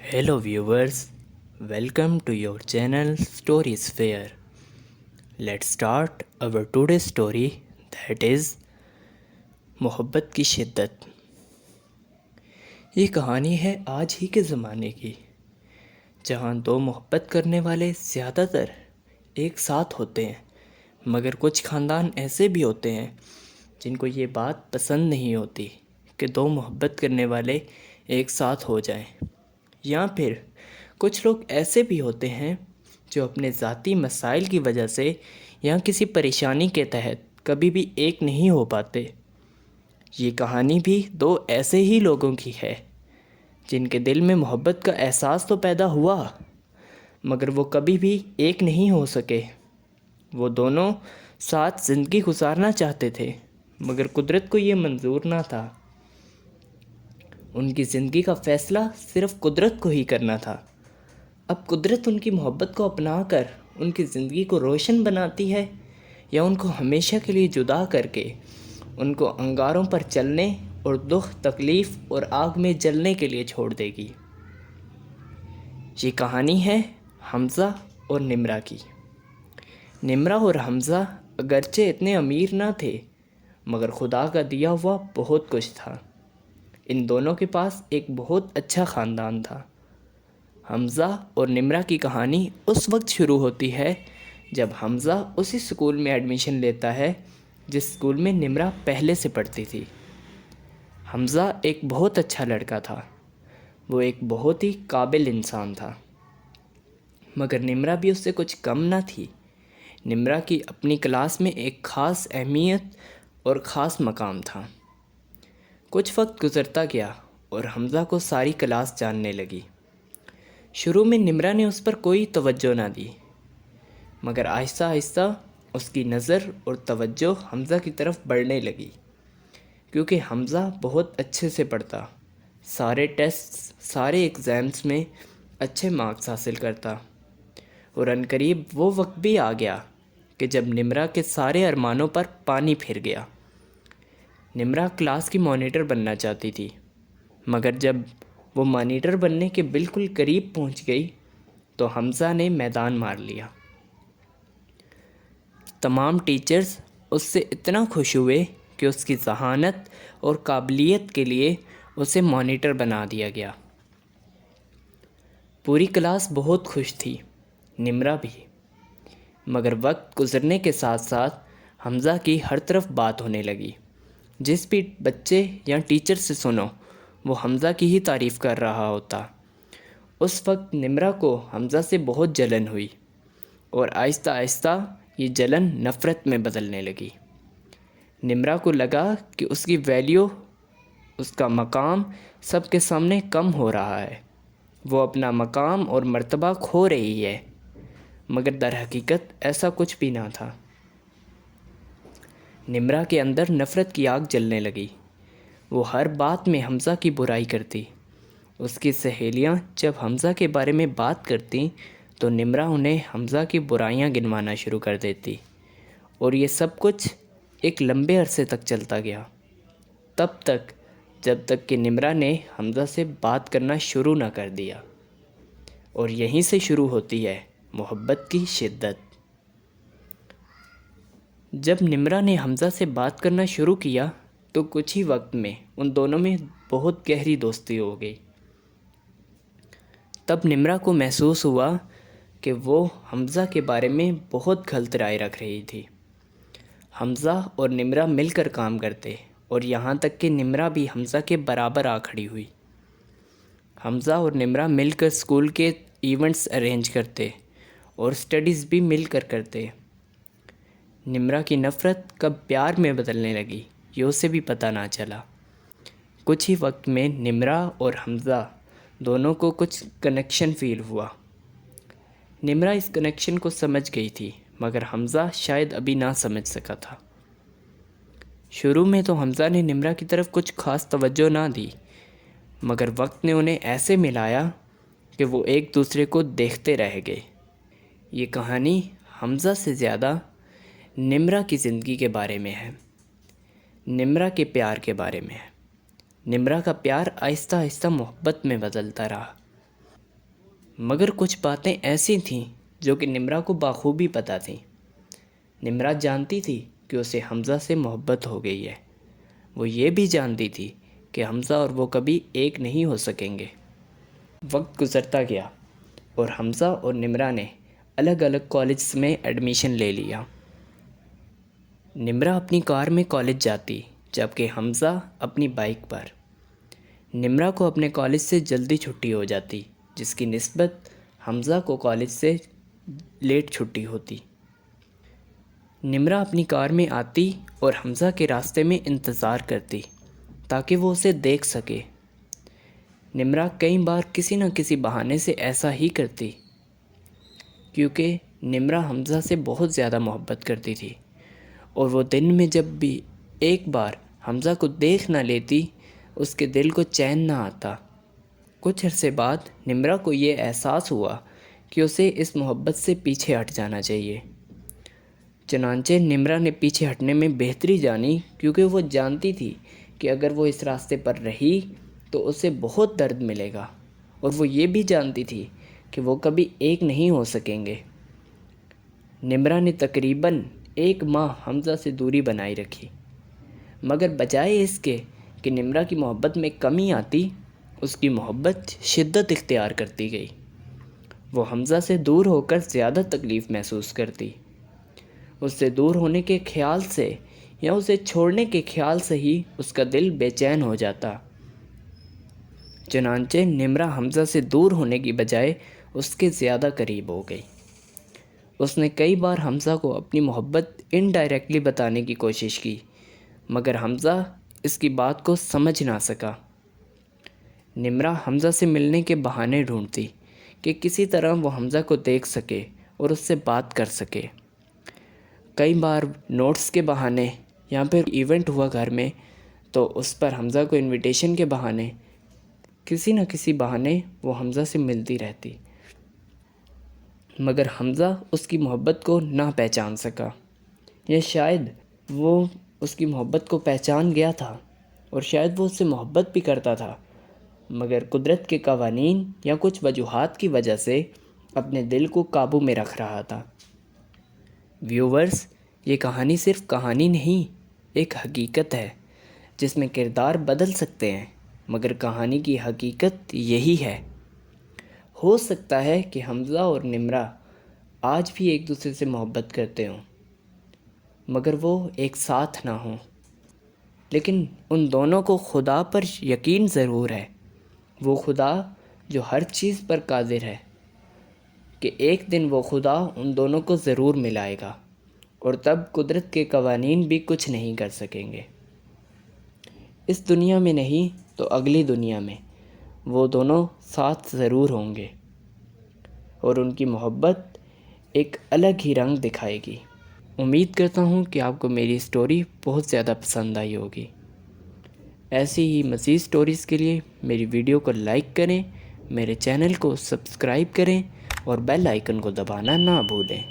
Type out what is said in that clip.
Hello viewers, welcome to your channel Stories Fair. Let's start our today's story, that is मोहब्बत की शिद्दत। ये कहानी है आज ही के ज़माने की, जहाँ दो मोहब्बत करने वाले ज़्यादातर एक साथ होते हैं, मगर कुछ ख़ानदान ऐसे भी होते हैं जिनको ये बात पसंद नहीं होती कि दो मोहब्बत करने वाले एक साथ हो जाएं। या फिर कुछ लोग ऐसे भी होते हैं जो अपने ज़ाती मसाइल की वजह से या किसी परेशानी के तहत कभी भी एक नहीं हो पाते। ये कहानी भी दो ऐसे ही लोगों की है जिनके दिल में मोहब्बत का एहसास तो पैदा हुआ, मगर वो कभी भी एक नहीं हो सके। वो दोनों साथ ज़िंदगी गुजारना चाहते थे, मगर कुदरत को ये मंजूर ना था। उनकी ज़िंदगी का फ़ैसला सिर्फ़ कुदरत को ही करना था। अब कुदरत उनकी मोहब्बत को अपनाकर उनकी ज़िंदगी को रोशन बनाती है, या उनको हमेशा के लिए जुदा करके उनको अंगारों पर चलने और दुख तकलीफ़ और आग में जलने के लिए छोड़ देगी। ये कहानी है हमज़ा और निम्रा की। निम्रा और हमज़ा अगरचे इतने अमीर ना थे, मगर खुदा का दिया हुआ बहुत कुछ था। इन दोनों के पास एक बहुत अच्छा ख़ानदान था। हमज़ा और निम्रा की कहानी उस वक्त शुरू होती है जब हमज़ा उसी स्कूल में एडमिशन लेता है जिस स्कूल में निम्रा पहले से पढ़ती थी। हमज़ा एक बहुत अच्छा लड़का था, वो एक बहुत ही काबिल इंसान था, मगर निम्रा भी उससे कुछ कम ना थी। निम्रा की अपनी क्लास में एक ख़ास अहमियत और ख़ास मकाम था। कुछ वक्त गुज़रता गया और हमज़ा को सारी क्लास जानने लगी। शुरू में निम्रा ने उस पर कोई तवज्जो ना दी, मगर आहिस्ता आहिस्ता उसकी नज़र और तवज्जो हमज़ा की तरफ बढ़ने लगी, क्योंकि हमज़ा बहुत अच्छे से पढ़ता, सारे टेस्ट्स सारे एग्ज़ाम्स में अच्छे मार्क्स हासिल करता। और अनकरीब वो वक्त भी आ गया कि जब निम्रा के सारे अरमानों पर पानी फिर गया। निम्रा क्लास की मॉनिटर बनना चाहती थी, मगर जब वो मॉनिटर बनने के बिल्कुल करीब पहुंच गई तो हमज़ा ने मैदान मार लिया। तमाम टीचर्स उससे इतना खुश हुए कि उसकी ज़हानत और काबिलियत के लिए उसे मॉनिटर बना दिया गया। पूरी क्लास बहुत खुश थी, निम्रा भी। मगर वक्त गुज़रने के साथ साथ हमज़ा की हर तरफ बात होने लगी। जिस भी बच्चे या टीचर से सुनो, वो हमज़ा की ही तारीफ़ कर रहा होता। उस वक्त निम्रा को हमज़ा से बहुत जलन हुई, और आहिस्ता आहिस्ता ये जलन नफ़रत में बदलने लगी। निम्रा को लगा कि उसकी वैल्यू, उसका मकाम सबके सामने कम हो रहा है। वो अपना मकाम और मर्तबा खो रही है, मगर दर हकीकत ऐसा कुछ भी ना था। निम्रा के अंदर नफ़रत की आग जलने लगी। वो हर बात में हमज़ा की बुराई करती। उसकी सहेलियां जब हमज़ा के बारे में बात करती तो निम्रा उन्हें हमज़ा की बुराइयां गिनवाना शुरू कर देती, और ये सब कुछ एक लंबे अरसे तक चलता गया। तब तक जब तक कि निम्रा ने हमज़ा से बात करना शुरू ना कर दिया। और यहीं से शुरू होती है मोहब्बत की शिद्दत। जब निम्रा ने हमज़ा से बात करना शुरू किया तो कुछ ही वक्त में उन दोनों में बहुत गहरी दोस्ती हो गई। तब निम्रा को महसूस हुआ कि वो हमज़ा के बारे में बहुत गलत राय रख रही थी। हमज़ा और निम्रा मिलकर काम करते, और यहाँ तक कि निम्रा भी हमज़ा के बराबर आ खड़ी हुई। हमज़ा और निम्रा मिलकर स्कूल के इवेंट्स अरेंज करते और स्टडीज़ भी मिलकर करते। निम्रा की नफ़रत कब प्यार में बदलने लगी ये उसे भी पता ना चला। कुछ ही वक्त में निम्रा और हमज़ा दोनों को कुछ कनेक्शन फ़ील हुआ। निम्रा इस कनेक्शन को समझ गई थी, मगर हमज़ा शायद अभी ना समझ सका था। शुरू में तो हमज़ा ने निम्रा की तरफ कुछ ख़ास तवज्जो ना दी, मगर वक्त ने उन्हें ऐसे मिलाया कि वो एक दूसरे को देखते रह गए। ये कहानी हमज़ा से ज़्यादा निम्रा की ज़िंदगी के बारे में है, निम्रा के प्यार के बारे में है। निम्रा का प्यार आहिस्ता आहिस्ता मोहब्बत में बदलता रहा। مگر کچھ باتیں ایسی تھیں جو کہ نمرا کو بخوبی پتہ تھیں۔ نمرا جانتی تھی کہ اسے حمزہ سے محبت ہو گئی ہے۔ وہ یہ بھی جانتی تھی کہ حمزہ اور وہ کبھی ایک نہیں ہو سکیں گے۔ وقت گزرتا گیا اور حمزہ اور نمرا نے الگ الگ کالجز میں ایڈمیشن لے لیا۔ نمرا اپنی کار میں کالج جاتی جبکہ حمزہ اپنی بائک پر۔ نمرا کو اپنے کالج سے جلدی چھٹی ہو جاتی، جس کی نسبت حمزہ کو کالج سے لیٹ چھٹی ہوتی۔ نمرا اپنی کار میں آتی اور حمزہ کے راستے میں انتظار کرتی تاکہ وہ اسے دیکھ سکے۔ نمرا کئی بار کسی نہ کسی بہانے سے ایسا ہی کرتی، کیونکہ نمرا حمزہ سے بہت زیادہ محبت کرتی تھی، اور وہ دن میں جب بھی ایک بار حمزہ کو دیکھ نہ لیتی اس کے دل کو چین نہ آتا۔ کچھ عرصے بعد نمرا کو یہ احساس ہوا کہ اسے اس محبت سے پیچھے ہٹ جانا چاہیے۔ چنانچہ نمرا نے پیچھے ہٹنے میں بہتری جانی، کیونکہ وہ جانتی تھی کہ اگر وہ اس راستے پر رہی تو اسے بہت درد ملے گا، اور وہ یہ بھی جانتی تھی کہ وہ کبھی ایک نہیں ہو سکیں گے۔ نمرا نے تقریباً 1 ماہ حمزہ سے دوری بنائی رکھی، مگر بجائے اس کے کہ نمرا کی محبت میں کمی آتی، اس کی محبت شدت اختیار کرتی گئی۔ وہ حمزہ سے دور ہو کر زیادہ تکلیف محسوس کرتی۔ اس سے دور ہونے کے خیال سے یا اسے چھوڑنے کے خیال سے ہی اس کا دل بے چین ہو جاتا۔ چنانچہ نمرا حمزہ سے دور ہونے کی بجائے اس کے زیادہ قریب ہو گئی۔ اس نے کئی بار حمزہ کو اپنی محبت انڈائریکٹلی بتانے کی کوشش کی، مگر حمزہ اس کی بات کو سمجھ نہ سکا۔ نمرا حمزہ سے ملنے کے بہانے ڈھونڈتی کہ کسی طرح وہ حمزہ کو دیکھ سکے اور اس سے بات کر سکے۔ کئی بار نوٹس کے بہانے یا پھر ایونٹ ہوا گھر میں تو اس پر حمزہ کو انویٹیشن کے بہانے، کسی نہ کسی بہانے وہ حمزہ سے ملتی رہتی، مگر حمزہ اس کی محبت کو نہ پہچان سکا، یا شاید وہ اس کی محبت کو پہچان گیا تھا اور شاید وہ اس سے محبت بھی کرتا تھا، مگر قدرت کے قوانین یا کچھ وجوہات کی وجہ سے اپنے دل کو قابو میں رکھ رہا تھا۔ ویورز، یہ کہانی صرف کہانی نہیں، ایک حقیقت ہے جس میں کردار بدل سکتے ہیں، مگر کہانی کی حقیقت یہی ہے۔ ہو سکتا ہے کہ حمزہ اور نمرا آج بھی ایک دوسرے سے محبت کرتے ہوں، مگر وہ ایک ساتھ نہ ہوں، لیکن ان دونوں کو خدا پر یقین ضرور ہے، وہ خدا جو ہر چیز پر قادر ہے، کہ ایک دن وہ خدا ان دونوں کو ضرور ملائے گا، اور تب قدرت کے قوانین بھی کچھ نہیں کر سکیں گے۔ اس دنیا میں نہیں تو اگلی دنیا میں وہ دونوں ساتھ ضرور ہوں گے، اور ان کی محبت ایک الگ ہی رنگ دکھائے گی۔ امید کرتا ہوں کہ آپ کو میری سٹوری بہت زیادہ پسند آئی ہوگی۔ ایسی ہی مزید سٹوریز کے لیے میری ویڈیو کو لائک کریں، میرے چینل کو سبسکرائب کریں اور بیل آئیکن کو دبانا نہ بھولیں۔